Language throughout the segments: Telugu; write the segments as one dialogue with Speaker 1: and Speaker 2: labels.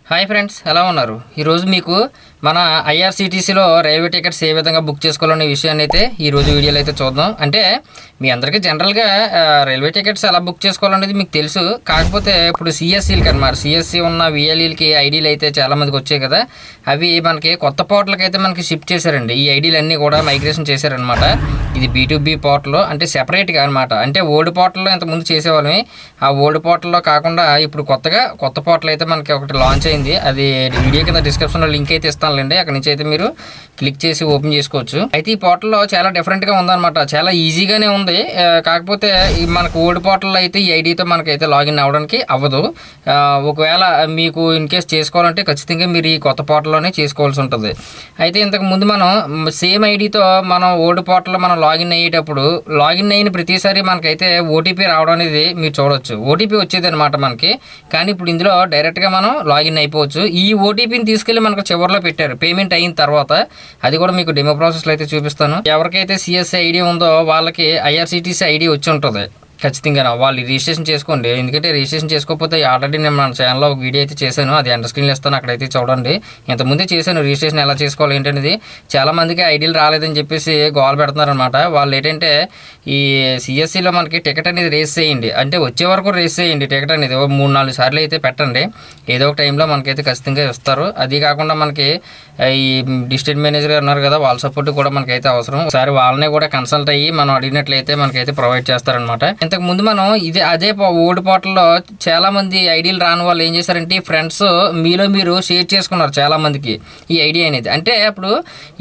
Speaker 1: హాయ్ ఫ్రెండ్స్, ఎలా ఉన్నారు? ఈరోజు మీకు మన ఐఆర్సీటీసీలో రైల్వే టికెట్స్ ఏ విధంగా బుక్ చేసుకోవాలనే విషయాన్ని అయితే ఈరోజు వీడియోలో అయితే చూద్దాం. అంటే మీ అందరికీ జనరల్గా రైల్వే టికెట్స్ ఎలా బుక్ చేసుకోవాలనేది మీకు తెలుసు. కాకపోతే ఇప్పుడు సిఎస్సీలకి అనమాట, సిఎస్సీ ఉన్న విఎల్ఈలకి ఐడీలు అయితే చాలామందికి వచ్చాయి కదా, అవి మనకి కొత్త పోర్టల్కి అయితే మనకి షిఫ్ట్ చేశారండి. ఈ ఐడీలు అన్నీ కూడా మైగ్రేషన్ చేశారనమాట. ఇది B2B పోర్టల్, అంటే సెపరేట్గా అనమాట. అంటే ఓల్డ్ పోర్టల్లో ఇంతకుముందు చేసేవాళ్ళమి, ఆ ఓల్డ్ పోర్టల్లో కాకుండా ఇప్పుడు కొత్త పోర్టల్ అయితే మనకి ఒకటి లాంచ్ అయింది. అది వీడియో కింద డిస్క్రిప్షన్లో లింక్ అయితే ఇస్తానులేండి, అక్కడ నుంచి అయితే మీరు క్లిక్ చేసి ఓపెన్ చేసుకోవచ్చు. అయితే ఈ పోర్టల్లో చాలా డిఫరెంట్గా ఉందన్నమాట, చాలా ఈజీగానే ఉంది. కాకపోతే మనకు ఓల్డ్ పోర్టల్లో అయితే ఈ ఐడితో మనకైతే లాగిన్ అవ్వడానికి అవ్వదు. ఒకవేళ మీకు ఇన్ కేస్ చేసుకోవాలంటే ఖచ్చితంగా మీరు ఈ కొత్త పోర్టల్లోనే చేసుకోవాల్సి ఉంటుంది. అయితే ఇంతకు ముందు మనం సేమ్ ఐడితో మనం ఓల్డ్ పోర్టల్లో మనం లాగిన్ అయ్యేటప్పుడు లాగిన్ అయిన ప్రతిసారి మనకైతే ఓటీపీ రావడం అనేది మీరు చూడవచ్చు. ఓటీపీ వచ్చేది అనమాట మనకి, కానీ ఇప్పుడు ఇందులో డైరెక్ట్గా మనం లాగిన్ అయిపోవచ్చు. ఈ ఓటీపీని తీసుకెళ్ళి మనకు చివరిలో పెట్టారు పేమెంట్ అయిన తర్వాత. అది కూడా మీకు డెమో ప్రాసెస్లో అయితే చూపిస్తాను. ఎవరికైతే సిఎస్సి ఐడి ఉందో వాళ్ళకి ఐఆర్సీటీసీ ఐడి వచ్చి ఉంటుంది ఖచ్చితంగా. వాళ్ళు రిజిస్ట్రేషన్ చేసుకోండి, ఎందుకంటే రిజిస్ట్రేషన్ చేసుకోకపోతే ఆల్రెడీ నేను మన ఛానల్లో ఒక వీడియో అయితే చేశాను, అది ఎంటర్ స్క్రీన్లో ఇస్తాను, అక్కడైతే చూడండి. ఇంతకుముందే చేశాను రిజిస్ట్రేషన్ ఎలా చేసుకోవాలి ఏంటనేది. చాలామందికి ఐడీలు రాలేదని చెప్పేసి గోల్ పెడుతున్నారనమాట. వాళ్ళు ఏంటంటే ఈ సిఎస్సిలో మనకి టికెట్ అనేది రేస్ చేయండి, అంటే వచ్చే వరకు రేస్ చేయండి టికెట్ అనేది 3-4 సార్లు అయితే పెట్టండి, ఏదో ఒక టైంలో మనకైతే ఖచ్చితంగా ఇస్తారు. అది కాకుండా మనకి ఈ డిస్ట్రిక్ట్ మేనేజర్ గారు ఉన్నారు కదా, వాళ్ళ సపోర్ట్ కూడా మనకైతే అవసరం. ఒకసారి వాళ్ళనే కూడా కన్సల్ట్ అయ్యి మనం అడిగినట్లయితే మనకైతే ప్రొవైడ్ చేస్తారనమాట. ఇంతకు ముందు మనం అదే ఓల్డ్ పోర్టల్లో చాలా మంది ఐడీలు రాని వాళ్ళు ఏం చేశారంటే ఫ్రెండ్స్ మీరు షేర్ చేసుకున్నారు చాలా మందికి ఈ ఐడి అనేది. అంటే అప్పుడు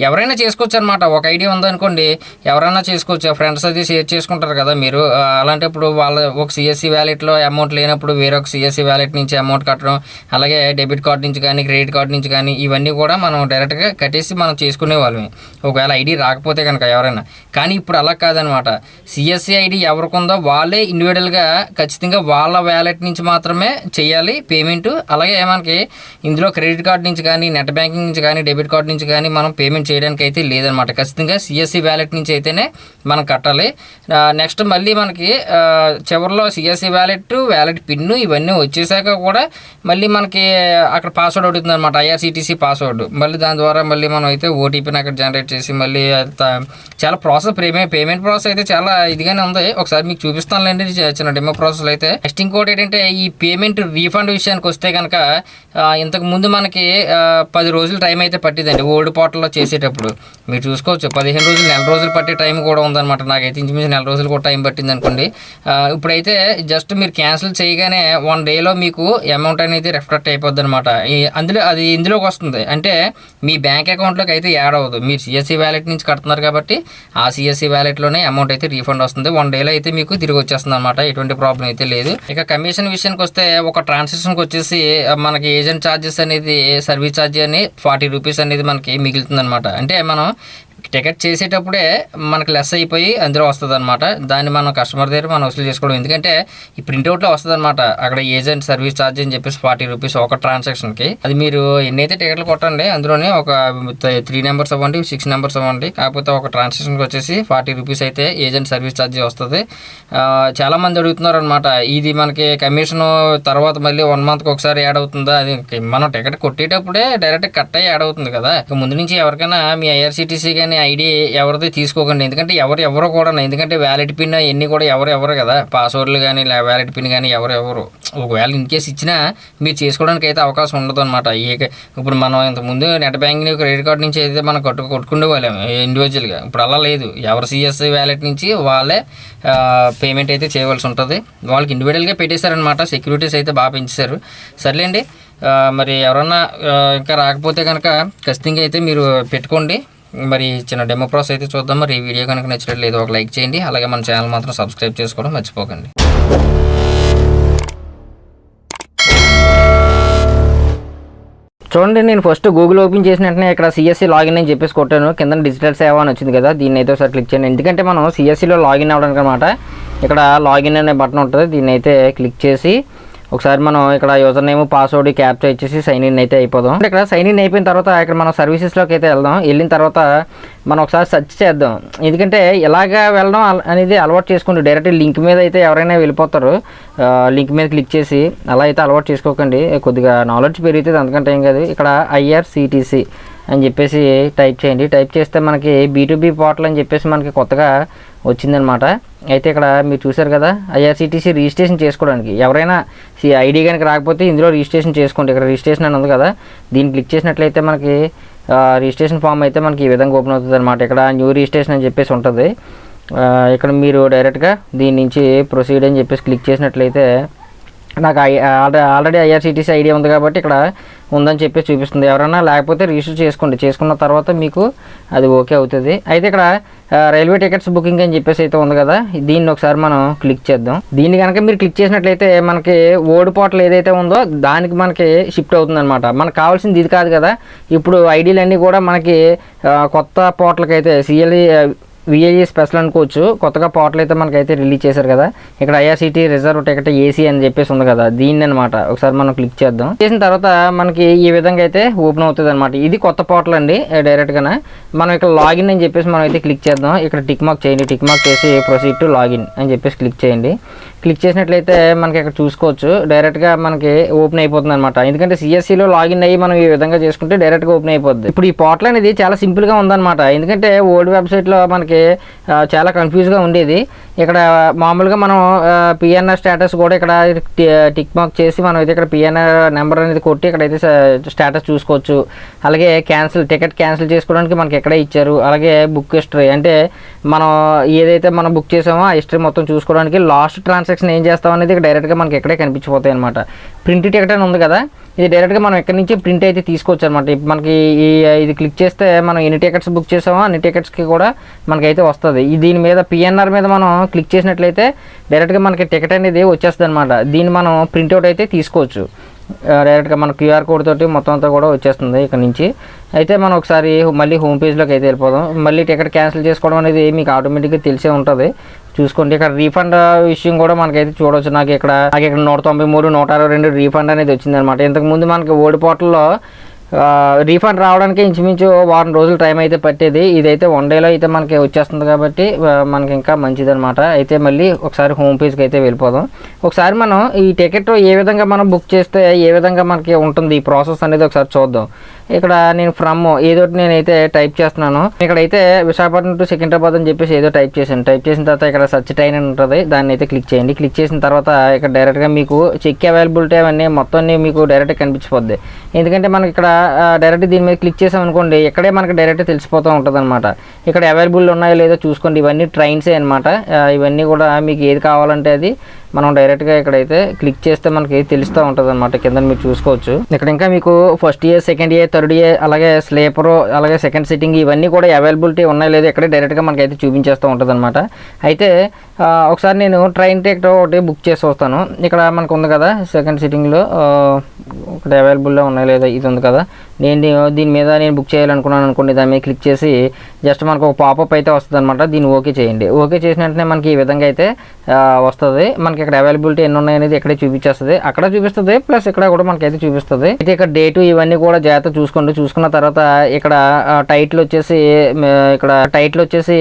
Speaker 1: ఎవరైనా చేసుకోవచ్చు అనమాట. ఒక ఐడి ఉందనుకోండి, ఎవరైనా చేసుకోవచ్చు, ఫ్రెండ్స్ అది షేర్ చేసుకుంటారు కదా మీరు. అలాంటప్పుడు వాళ్ళ ఒక సిఎస్సి వ్యాలెట్లో అమౌంట్ లేనప్పుడు వేరొక సిఎస్సి వ్యాలెట్ నుంచి అమౌంట్ కట్టడం, అలాగే డెబిట్ కార్డ్ నుంచి కానీ క్రెడిట్ కార్డ్ నుంచి కానీ ఇవన్నీ కూడా మనం డైరెక్ట్గా కట్టేసి మనం చేసుకునే వాళ్ళమే, ఒకవేళ ఐడి రాకపోతే కనుక ఎవరైనా. కానీ ఇప్పుడు అలా కాదనమాట. సిఎస్సి ఐడి ఎవరికి ఉందో వాళ్ళే ఇండివిజువల్గా ఖచ్చితంగా వాళ్ళ వ్యాలెట్ నుంచి మాత్రమే చేయాలి పేమెంట్. అలాగే మనకి ఇందులో క్రెడిట్ కార్డ్ నుంచి కానీ నెట్ బ్యాంకింగ్ నుంచి కానీ డెబిట్ కార్డ్ నుంచి కానీ మనం పేమెంట్ చేయడానికి అయితే లేదనమాట. ఖచ్చితంగా సిఎస్సి వ్యాలెట్ నుంచి అయితేనే మనం కట్టాలి. నెక్స్ట్ మళ్ళీ మనకి చివరిలో సిఎస్సి వ్యాలెట్ పిన్ ఇవన్నీ వచ్చేసాక కూడా మళ్ళీ మనకి అక్కడ పాస్వర్డ్ అవుతుంది అనమాట, ఐఆర్సీటీసీ పాస్వర్డ్. మళ్ళీ దాని ద్వారా మళ్ళీ మనం అయితే ఓటీపీని అక్కడ జనరేట్ చేసి మళ్ళీ చాలా ప్రాసెస్ పేమెంట్ ప్రాసెస్ అయితే చాలా ఇదిగానే ఉంది. ఒకసారి మీకు చూపిస్తానులేండి చిన్న డెమో ప్రాసెస్ అయితే. నెక్స్ట్ ఇంకోటి ఏంటంటే ఈ పేమెంట్ రీఫండ్ విషయానికి వస్తే కనుక ఇంతకు ముందు మనకి 10 రోజులు టైం అయితే పట్టిందండి ఓల్డ్ పోర్టల్లో చేసేటప్పుడు. మీరు చూసుకోవచ్చు 15 రోజులు, నెల రోజులు పట్టే టైం కూడా ఉందన్నమాట. నాకైతే ఇంచుమించు నెల రోజులు కూడా టైం పట్టింది అనుకోండి. ఇప్పుడైతే జస్ట్ మీరు క్యాన్సిల్ చేయగానే 1 డేలో మీకు అమౌంట్ అనేది రిఫ్లెక్ట్ అయిపోద్ది అనమాట. అది ఇందులోకి వస్తుంది, అంటే మీ బ్యాంక్ అకౌంట్లోకి అయితే యాడ్ అవ్వదు. మీరు సిఎస్సి వ్యాలెట్ నుంచి కడుతున్నారు కాబట్టి ఆ సిఎస్సి వ్యాలెట్లోనే అమౌంట్ అయితే రీఫండ్ వస్తుంది. 1 డేలో అయితే మీకు తిరిగి వచ్చేస్తుంది అనమాట, ఎటువంటి ప్రాబ్లం అయితే లేదు. ఇక కమిషన్ విషయానికి వస్తే ఒక ట్రాన్సాక్షన్కి వచ్చేసి మనకి ఏజెంట్ ఛార్జెస్ అనేది సర్వీస్ ఛార్జ్ అని 40 రూపీస్ అనేది మనకి మిగులుతుంది అనమాట. అంటే మనం టికెట్ చేసేటప్పుడే మనకు లెస్ అయిపోయి అందులో వస్తుంది అనమాట. దాన్ని మనం కస్టమర్ దగ్గర మనం వసూలు చేసుకోవడం, ఎందుకంటే ఈ ప్రింట్అవుట్లో వస్తుంది అనమాట అక్కడ ఏజెంట్ సర్వీస్ ఛార్జ్ అని చెప్పేసి 40 రూపీస్ ఒక ట్రాన్సాక్షన్కి. అది మీరు ఎన్నైతే టికెట్లు కొట్టండి అందులోనే ఒక 3 నెంబర్స్ అవ్వండి, 6 నెంబర్స్ అవ్వండి, కాకపోతే ఒక ట్రాన్సాక్షన్కి వచ్చేసి 40 రూపీస్ అయితే ఏజెంట్ సర్వీస్ ఛార్జ్ వస్తుంది. చాలామంది అడుగుతున్నారు అనమాట, ఇది మనకి కమిషన్ తర్వాత మళ్ళీ 1 మంత్కి ఒకసారి యాడ్ అవుతుందా? అది మనం టికెట్ కొట్టేటప్పుడే డైరెక్ట్ కట్ అయ్యి యాడ్ అవుతుంది కదా. ఇక ముందు నుంచి ఎవరికైనా మీ ఐఆర్సీటీసీ కానీ ఐడి ఎవరిది తీసుకోకండి, ఎందుకంటే ఎవరో కూడా, ఎందుకంటే వ్యాలెట్ పిన్ ఎన్ని కూడా ఎవరు కదా, పాస్వర్డ్లు కానీ వ్యాలెట్ పిన్ కానీ ఎవరు ఒకవేళ ఇన్ కేసు ఇచ్చినా మీరు చేసుకోవడానికి అయితే అవకాశం ఉండదు అనమాట. ఇప్పుడు మనం ఇంతకుముందు నెట్ బ్యాంకింగ్ క్రెడిట్ కార్డ్ నుంచి అయితే మనం కొట్టుకునే వాళ్ళం ఇండివిజువల్గా. ఇప్పుడు అలా లేదు, ఎవరు సిఎస్సి వ్యాలెట్ నుంచి వాళ్ళే పేమెంట్ అయితే చేయవలసి ఉంటుంది. వాళ్ళకి ఇండివిజువల్గా పెట్టేశారనమాట, సెక్యూరిటీస్ అయితే బాగా పెంచేశారు. సర్లేండి, మరి ఎవరన్నా ఇంకా రాకపోతే కనుక ఖచ్చితంగా అయితే మీరు పెట్టుకోండి. మరి చిన్న డెమో ప్రాసెస్ అయితే చూద్దాం. మరి ఈ వీడియో కనుక నచ్చినట్లేదు ఒక లైక్ చేయండి, అలాగే మన ఛానల్ మాత్రం సబ్స్క్రైబ్ చేసుకోవడం మర్చిపోకండి. చూడండి, నేను ఫస్ట్ గూగుల్ ఓపెన్ చేసిన వెంటనే ఇక్కడ సిఎస్సి లాగిన్ అని చెప్పేసి కొట్టాను. కింద డిజిటల్ సేవ అని వచ్చింది కదా, దీన్ని అయితే ఒకసారి క్లిక్ చేయండి. ఎందుకంటే మనం సిఎస్సిలో లాగిన్ అవ్వడానికి అనమాట. ఇక్కడ లాగిన్ అనే బటన్ ఉంటుంది, దీన్ని అయితే క్లిక్ చేసి ఒకసారి మనం ఇక్కడ యూజర్ నేమ్ పాస్వర్డ్ క్యాప్చర్ ఇచ్చేసి సైన్ ఇన్ అయితే అయిపోదాం. ఇక్కడ సైన్ ఇన్ అయిపోయిన తర్వాత ఇక్కడ మనం సర్వీసెస్లోకి అయితే వెళ్దాం. వెళ్ళిన తర్వాత మనం ఒకసారి సెర్చ్ చేద్దాం. ఎందుకంటే ఇలాగ వెళ్ళడం అనేది అలవాటు చేసుకోండి. డైరెక్ట్ లింక్ మీద అయితే ఎవరైనా వెళ్ళిపోతారు. లింక్ మీద క్లిక్ చేసి అలా అయితే అలవాటు చేసుకోకండి. కొద్దిగా నాలెడ్జ్ పెరుగుతుంది, అందుకంటే ఏం కాదు. ఇక్కడ ఐఆర్సిటిసి అని చెప్పేసి టైప్ చేయండి. టైప్ చేస్తే మనకి B2B పోర్టల్ అని చెప్పేసి మనకి కొత్తగా వచ్చిందనమాట. అయితే ఇక్కడ మీరు చూసారు కదా, ఐఆర్సిటీసీ రిజిస్ట్రేషన్ చేసుకోవడానికి ఎవరైనా ఐడి కనుక రాకపోతే ఇందులో రిజిస్ట్రేషన్ చేసుకోండి. ఇక్కడ రిజిస్ట్రేషన్ అని ఉంది కదా, దీన్ని క్లిక్ చేసినట్లయితే మనకి రిజిస్ట్రేషన్ ఫామ్ అయితే మనకి ఈ విధంగా ఓపెన్ అవుతుంది అనమాట. ఇక్కడ న్యూ రిజిస్ట్రేషన్ అని చెప్పేసి ఉంటుంది. ఇక్కడ మీరు డైరెక్ట్గా దీని నుంచి ప్రొసీడ్ అని చెప్పేసి క్లిక్ చేసినట్లయితే నాకు ఆల్రెడీ ఐఆర్సిటీసీ ఐడియా ఉంది కాబట్టి ఇక్కడ ఉందని చెప్పేసి చూపిస్తుంది. ఎవరైనా లేకపోతే రిజిస్టర్ చేసుకోండి. చేసుకున్న తర్వాత మీకు అది ఓకే అవుతుంది. అయితే ఇక్కడ రైల్వే టికెట్స్ బుకింగ్ అని చెప్పేసి అయితే ఉంది కదా, దీన్ని ఒకసారి మనం క్లిక్ చేద్దాం. దీన్ని కనుక మీరు క్లిక్ చేసినట్లయితే మనకి ఓల్డ్ పోర్టల్ ఏదైతే ఉందో దానికి మనకి షిఫ్ట్ అవుతుంది అనమాట. మనకు కావాల్సింది ఇది కాదు కదా. ఇప్పుడు ఐడీలు అన్నీ కూడా మనకి కొత్త పోర్టల్కి అయితే విఐఏ స్పెషల్ అనుకోవచ్చు. కొత్తగా పోర్టల్ అయితే మనకైతే రిలీజ్ చేశారు కదా. ఇక్కడ ఐఆర్సిటీ రిజర్వ్ టికెట్ ఏసీ అని చెప్పేసి ఉంది కదా, దీన్ని అనమాట. ఒకసారి మనం క్లిక్ చేద్దాం. చేసిన తర్వాత మనకి ఈ విధంగా అయితే ఓపెన్ అవుతుంది అనమాట. ఇది కొత్త పోర్టల్ అండి. డైరెక్ట్గానే మనం ఇక్కడ లాగిన్ అని చెప్పేసి మనం అయితే క్లిక్ చేద్దాం. ఇక్కడ టిక్ మార్క్ చేయండి. టిక్ మార్క్ చేసి ప్రొసీడ్ టు లాగిన్ అని చెప్పేసి క్లిక్ చేయండి. క్లిక్ చేసినట్లయితే మనకి ఇక్కడ చూసుకోవచ్చు డైరెక్ట్గా మనకి ఓపెన్ అయిపోతుంది అనమాట. ఎందుకంటే సిఎస్సిలో లాగిన్ అయ్యి మనం ఈ విధంగా చేసుకుంటే డైరెక్ట్గా ఓపెన్ అయిపోద్ది. ఇప్పుడు ఈ పోర్టల్ అనేది చాలా సింపుల్గా ఉందన్నమాట. ఎందుకంటే ఓల్డ్ వెబ్సైట్లో మనకి చాలా కన్ఫ్యూజ్గా ఉండేది. ఇక్కడ మామూలుగా మనం పిఎన్ఆర్ స్టేటస్ కూడా ఇక్కడ టిక్ మార్క్ చేసి మనం అయితే ఇక్కడ పిఎన్ఆర్ నెంబర్ అనేది కొట్టి ఇక్కడైతే స్టేటస్ చూసుకోవచ్చు. అలాగే టికెట్ క్యాన్సిల్ చేసుకోవడానికి మనకి ఎక్కడే ఇచ్చారు. అలాగే బుక్ హిస్టరీ అంటే మనం ఏదైతే మనం బుక్ చేసామో ఆ హిస్టరీ మొత్తం చూసుకోవడానికి లాస్ట్ ట్రాన్సాక్షన్ ఏం చేస్తాం అనేది ఇక్కడ డైరెక్ట్గా మనకి ఎక్కడే కనిపించిపోతాయి అనమాట. ప్రింట్ టికెట్ అని ఉంది కదా, ఇది డైరెక్ట్గా మనం ఎక్కడి నుంచి ప్రింట్ అయితే తీసుకోవచ్చు అనమాట. మనకి ఇది క్లిక్ చేస్తే మనం ఎన్ని టికెట్స్ బుక్ చేసామో అన్ని టికెట్స్కి కూడా మనకైతే వస్తుంది. దీని మీద పిఎన్ఆర్ మీద మనం క్లిక్ చేసినట్లయితే డైరెక్ట్గా మనకి టికెట్ అనేది వచ్చేస్తుంది అనమాట. దీన్ని మనం ప్రింట్అవుట్ అయితే తీసుకోవచ్చు. డైరెక్ట్గా మన క్యూఆర్ కోడ్ తోటి మొత్తం అంతా కూడా వచ్చేస్తుంది ఇక్కడ నుంచి. అయితే మనం ఒకసారి మళ్ళీ హోమ్ పేజ్లోకి అయితే వెళ్ళిపోదాం. మళ్ళీ టికెట్ క్యాన్సిల్ చేసుకోవడం అనేది మీకు ఆటోమేటిక్గా తెలిసే ఉంటుంది. చూసుకోండి, ఇక్కడ రీఫండ్ విషయం కూడా మనకైతే చూడవచ్చు. నాకు ఇక్కడ 193, 162 రీఫండ్ అనేది వచ్చిందనమాట. ఇంతకుముందు మనకి ఓల్డ్ పోర్టల్లో రీఫండ్ రావడానికి ఇంచుమించు వారం రోజులు టైం అయితే పట్టేది. ఇదైతే 1 డేలో అయితే మనకి వచ్చేస్తుంది కాబట్టి మనకి ఇంకా మంచిదనమాట. అయితే మళ్ళీ ఒకసారి హోమ్ పేజ్కి అయితే వెళ్ళిపోదాం. ఒకసారి మనం ఈ టికెట్ ఏ విధంగా మనం బుక్ చేస్తే ఏ విధంగా మనకి ఉంటుంది ఈ ప్రాసెస్ అనేది ఒకసారి చూద్దాం. ఇక్కడ నేను ఏదోటి నేనైతే టైప్ చేస్తున్నాను. ఇక్కడైతే విశాఖపట్నం టు సికింద్రాబాద్ అని చెప్పేసి ఏదో టైప్ చేశాను. టైప్ చేసిన తర్వాత ఇక్కడ సర్చ్ ట్రైన్ అని ఉంటుంది, దాన్ని అయితే క్లిక్ చేయండి. క్లిక్ చేసిన తర్వాత ఇక్కడ డైరెక్ట్గా మీకు చెక్ అవైలబిలిటీ అవన్నీ మొత్తం మీకు డైరెక్ట్గా కనిపించిపోద్ది. ఎందుకంటే మనకి ఇక్కడ డైరెక్ట్ దీని మీద క్లిక్ చేసాం అనుకోండి, ఇక్కడే మనకి డైరెక్ట్ తెలిసిపోతూ ఉంటుంది అనమాట. ఇక్కడ అవైలబుల్ ఉన్నాయో లేదో చూసుకోండి. ఇవన్నీ ట్రైన్సే అనమాట. ఇవన్నీ కూడా మీకు ఏది కావాలంటే అది మనం డైరెక్ట్గా ఇక్కడైతే క్లిక్ చేస్తే మనకి తెలుస్తూ ఉంటుంది అనమాట. కింద మీరు చూసుకోవచ్చు. ఇక్కడ ఇంకా మీకు first year, second year, third year, అలాగే స్లీపరు, అలాగే సెకండ్ సిట్టింగ్ ఇవన్నీ కూడా అవైలబిలిటీ ఉన్నాయో లేదో ఇక్కడే డైరెక్ట్గా మనకైతే చూపించేస్తూ ఉంటుంది అనమాట. అయితే ఒకసారి నేను ట్రైన్ టికెట్ ఒకటి బుక్ చేసి వస్తాను. ఇక్కడ మనకు ఉంది కదా సెకండ్ సిట్టింగ్లో ఇక్కడ అవైలబుల్లో ఉన్నాయో లేదో ఇది ఉంది కదా, దీని మీద నేను బుక్ చేయాలనుకున్నాను అనుకోండి. దాని మీద క్లిక్ చేసి జస్ట్ మనకు ఒక పాపప్ అయితే వస్తుంది అనమాట. దీన్ని ఓకే చేయండి. ఓకే చేసిన వెంటనే మనకి ఈ విధంగా అయితే వస్తుంది. మనకి ఇక్కడ అవైలబిలిటీ ఎన్ని ఉన్నాయనేది ఇక్కడే చూపించేస్తుంది. అక్కడ చూపిస్తుంది, ప్లస్ ఇక్కడ కూడా మనకైతే చూపిస్తుంది. అయితే ఇక్కడ డేటు ఇవన్నీ కూడా జాగ్రత్త చూసుకోండి. చూసుకున్న తర్వాత ఇక్కడ టైటిల్ వచ్చేసి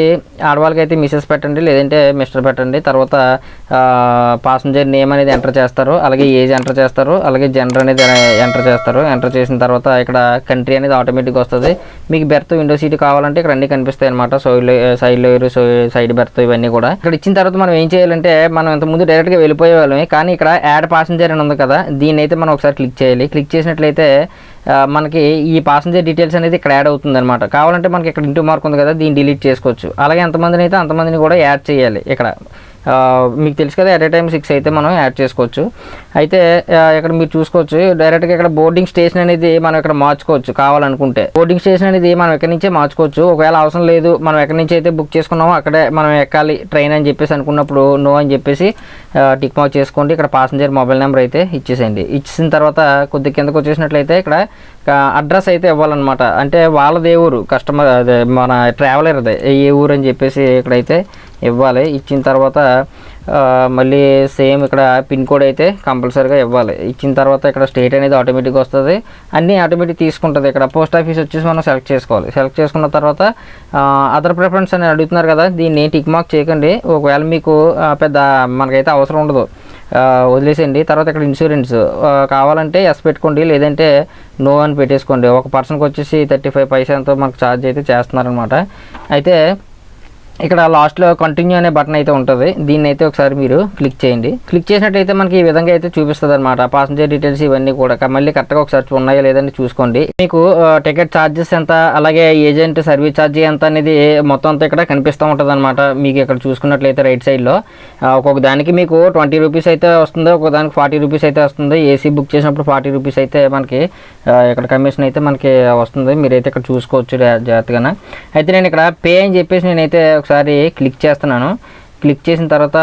Speaker 1: ఆడవాళ్ళకి అయితే మిసెస్ పెట్టండి, లేదంటే మిస్టర్ పెట్టండి. తర్వాత పాసెంజర్ నేమ్ అనేది ఎంటర్ చేస్తారు, అలాగే ఏజ్ ఎంటర్ చేస్తారు, అలాగే జెండర్ అనేది ఎంటర్ చేస్తారు. ఎంటర్ చేసిన తర్వాత ఇక్కడ కంట్రీ అనేది ఆటోమేటిక్గా వస్తుంది. మీకు బెర్త్ విండో సీట్ కావాలంటే ఇక్కడ అన్ని కనిపిస్తాయి అనమాట. సైడ్ సైడ్ బెర్త్ ఇవన్నీ కూడా ఇక్కడ ఇచ్చిన తర్వాత మనం ఏం చేయాలంటే, మనం ఇంతకుముందు డైరెక్ట్గా వెళ్ళిపోయే వాళ్ళమే, కానీ ఇక్కడ యాడ్ పాసెంజర్ అని ఉంది కదా, దీన్ని అయితే మనం ఒకసారి క్లిక్ చేయాలి. క్లిక్ చేసినట్లయితే మనకి ఈ పాసెంజర్ డీటెయిల్స్ అనేది ఇక్కడ యాడ్ అవుతుంది అనమాట. కావాలంటే మనకి ఇక్కడ ఇంటూ మార్క్ ఉంది కదా, దీన్ని డిలీట్ చేసుకోవచ్చు. అలాగే ఎంతమందిని అయితే అంతమందిని కూడా యాడ్ చేయాలి. ఇక్కడ మీకు తెలుసు కదా, ఎట్ ఏ టైం 6 అయితే మనం యాడ్ చేసుకోవచ్చు. అయితే ఇక్కడ మీరు చూసుకోవచ్చు డైరెక్ట్గా ఇక్కడ బోర్డింగ్ స్టేషన్ అనేది మనం ఇక్కడ మార్చుకోవచ్చు కావాలనుకుంటే. బోర్డింగ్ స్టేషన్ అనేది మనం ఎక్కడి నుంచే మార్చుకోవచ్చు. ఒకవేళ అవసరం లేదు, మనం ఎక్కడి నుంచి అయితే బుక్ చేసుకున్నామో అక్కడే మనం ఎక్కాలి ట్రైన్ అని చెప్పేసి అనుకున్నప్పుడు నో అని చెప్పేసి టిక్ మార్క్ చేసుకోండి. ఇక్కడ పాసెంజర్ మొబైల్ నెంబర్ అయితే ఇచ్చేసేయండి. ఇచ్చిన తర్వాత కొద్ది కిందకు వచ్చేసినట్లయితే ఇక్కడ అడ్రస్ అయితే ఇవ్వాలన్నమాట. అంటే వాళ్ళదే ఊరు, కస్టమర్ అదే మన ట్రావెలర్ అదే ఏ ఊరు అని చెప్పేసి ఇక్కడైతే ఇవ్వాలి. ఇచ్చిన తర్వాత మళ్ళీ సేమ్ ఇక్కడ పిన్ కోడ్ అయితే కంపల్సరీగా ఇవ్వాలి. ఇచ్చిన తర్వాత ఇక్కడ స్టేట్ అనేది ఆటోమేటిక్గా వస్తుంది, అన్నీ ఆటోమేటిక్ తీసుకుంటుంది. ఇక్కడ పోస్ట్ ఆఫీస్ వచ్చేసి మనం సెలెక్ట్ చేసుకోవాలి. సెలెక్ట్ చేసుకున్న తర్వాత అదర్ ప్రిఫరెన్స్ అని అడుగుతున్నారు కదా, దీన్ని టిక్ మార్క్ చేయకండి. ఒకవేళ మీకు పెద్ద మనకైతే అవసరం ఉండదు, వదిలేసేయండి. తర్వాత ఇక్కడ ఇన్సూరెన్స్ కావాలంటే ఎస్ పెట్టుకోండి, లేదంటే నో అని పెట్టేసుకోండి. ఒక పర్సన్కి వచ్చేసి 35 పైసలతో మనకు ఛార్జ్ అయితే చేస్తున్నారనమాట. అయితే ఇక్కడ లాస్ట్లో కంటిన్యూ అనే బటన్ అయితే ఉంటుంది, దీన్ని అయితే ఒకసారి మీరు క్లిక్ చేయండి. క్లిక్ చేసినట్టయితే మనకి ఈ విధంగా అయితే చూపిస్తుంది అనమాట. పాసెంజర్ డీటెయిల్స్ ఇవన్నీ కూడా మళ్ళీ కరెక్ట్గా ఒకసారి ఉన్నాయో లేదని చూసుకోండి. మీకు టికెట్ ఛార్జెస్ ఎంత, అలాగే ఏజెంట్ సర్వీస్ ఛార్జ్ ఎంత అనేది మొత్తం అంతా ఇక్కడ కనిపిస్తూ ఉంటుంది అనమాట. మీకు ఇక్కడ చూసుకున్నట్లయితే రైట్ సైడ్లో ఒక్కొక్క దానికి మీకు 20 రూపీస్ అయితే వస్తుంది, ఒక్కొక్క దానికి 40 రూపీస్ అయితే వస్తుంది. ఏసీ బుక్ చేసినప్పుడు 40 రూపీస్ అయితే మనకి ఇక్కడ కమిషన్ అయితే మనకి వస్తుంది. మీరైతే ఇక్కడ చూసుకోవచ్చు జాగ్రత్తగా. అయితే నేను ఇక్కడ పే అని చెప్పేసి నేనైతే ఒకసారి క్లిక్ చేస్తున్నాను. క్లిక్ చేసిన తర్వాత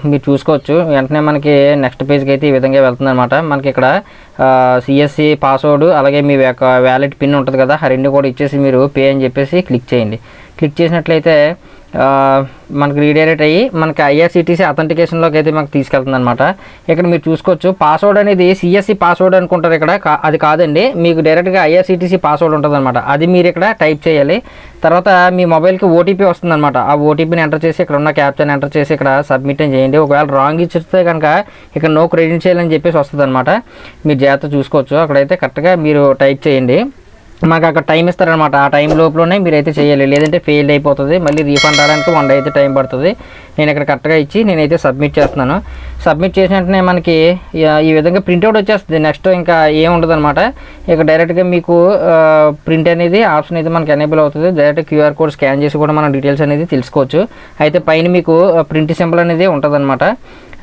Speaker 1: మీరు చూసుకోవచ్చు, వెంటనే మనకి నెక్స్ట్ పేజ్కి అయితే ఈ విధంగా వెళ్తుంది అనమాట. మనకి ఇక్కడ సిఎస్సి పాస్వర్డ్ అలాగే మీ వ్యాలెట్ పిన్ ఉంటుంది కదా, ఆ రెండు కూడా ఇచ్చేసి మీరు పే అని చెప్పేసి క్లిక్ చేయండి. క్లిక్ చేసినట్లయితే మనకి రీడైరెక్ట్ అయ్యి మనకి ఐఆర్సిటీసీ అథెంటికేషన్లోకి అయితే మనకు తీసుకెళ్తుంది అనమాట. ఇక్కడ మీరు చూసుకోవచ్చు, పాస్వర్డ్ అనేది సిఎస్సి పాస్వర్డ్ అనుకుంటారు ఇక్కడ, అది కాదండి. మీకు డైరెక్ట్గా ఐఆర్సిటీసీ పాస్వర్డ్ ఉంటుంది అనమాట, అది మీరు ఇక్కడ టైప్ చేయాలి. తర్వాత మీ మొబైల్కి ఓటీపీ వస్తుంది అనమాట. ఆ ఓటీపీని ఎంటర్ చేసి ఇక్కడ ఉన్న క్యాప్చర్ని ఎంటర్ చేసి ఇక్కడ సబ్మిట్ అని చేయండి. ఒకవేళ రాంగ్ ఇచ్చితే కనుక ఇక్కడ నో క్రెడెన్షియల్ అని చెప్పేసి వస్తుంది అనమాట. మీరు జాగ్రత్త చూసుకోవచ్చు, అక్కడైతే కరెక్ట్గా మీరు టైప్ చేయండి. మాకు అక్కడ టైం ఇస్తారనమాట, ఆ టైం లోపలనే మీరైతే చేయాలి, లేదంటే ఫెయిల్ అయిపోతుంది. మళ్ళీ రీఫండ్ రావడానికి 1 డే అయితే టైం పడుతుంది. నేను ఇక్కడ కరెక్ట్గా ఇచ్చి నేనైతే సబ్మిట్ చేస్తున్నాను. సబ్మిట్ చేసిన వెంటనే మనకి ఈ విధంగా ప్రింట్అవుట్ వచ్చేస్తుంది. నెక్స్ట్ ఇంకా ఏముండదు అనమాట. ఇక డైరెక్ట్గా మీకు ప్రింట్ అనేది ఆప్షన్ అయితే మనకి ఎనేబుల్ అవుతుంది. డైరెక్ట్ క్యూఆర్ కోడ్ స్కాన్ చేసి కూడా మనం డీటెయిల్స్ అనేది తెలుసుకోవచ్చు. అయితే పైన మీకు ప్రింట్ సింబల్ అనేది ఉంటుంది అనమాట.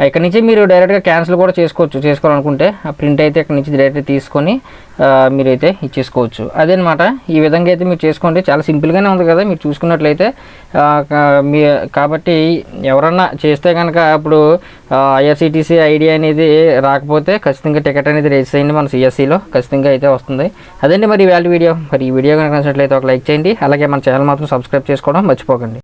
Speaker 1: ఇక్కడ నుంచి మీరు డైరెక్ట్గా క్యాన్సిల్ కూడా చేసుకోవాలనుకుంటే ఆ ప్రింట్ అయితే ఇక్కడ నుంచి డైరెక్ట్ తీసుకొని మీరైతే ఇచ్చేసుకోవచ్చు. అదనమాట. ఈ విధంగా అయితే మీరు చేసుకోండి. చాలా సింపుల్గానే ఉంది కదా మీరు చూసుకున్నట్లయితే. కాబట్టి ఎవరన్నా చేస్తే కనుక ఇప్పుడు ఐఆర్సిటీసీ ఐడి అనేది రాకపోతే ఖచ్చితంగా టికెట్ అనేది రేస్ చేయండి, మన సిఎస్సిలో ఖచ్చితంగా అయితే వస్తుంది. అదండి మరి ఈ వీడియో. మరి ఈ వీడియో కనుక నచ్చినట్లయితే ఒక లైక్ చేయండి, అలాగే మన ఛానల్ మాత్రం సబ్స్క్రైబ్ చేసుకోవడం మర్చిపోకండి.